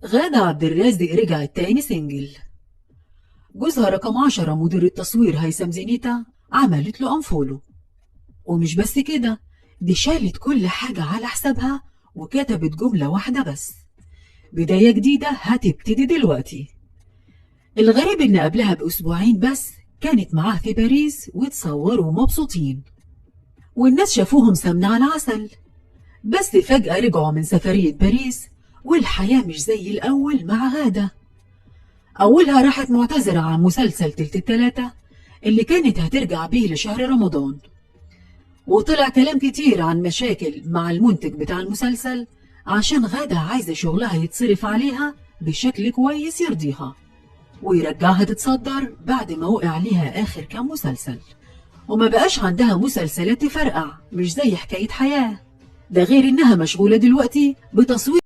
غادة عبد الرازق رجعت تاني سنجل. جوزها رقم 10 مدير التصوير هيثم زينيتا عملت له انفولو. ومش بس كده، دي شالت كل حاجة على حسابها وكتبت جملة واحدة بس: بداية جديدة هتبتدي دلوقتي. الغريب إن قبلها بأسبوعين بس كانت معاه في باريس وتصوروا مبسوطين، والناس شافوهم سمنة على العسل. بس فجأة رجعوا من سفرية باريس والحياة مش زي الأول مع غادة. أولها راحت معتذرة عن مسلسل تلت التلاتة اللي كانت هترجع بيه لشهر رمضان، وطلع كلام كتير عن مشاكل مع المنتج بتاع المسلسل عشان غادة عايزة شغلها يتصرف عليها بشكل كويس يرضيها ويرجعها تتصدر بعد ما وقع عليها آخر كام مسلسل، وما بقاش عندها مسلسلات تفرقع مش زي حكاية حياة. ده غير إنها مشغولة دلوقتي بتصوير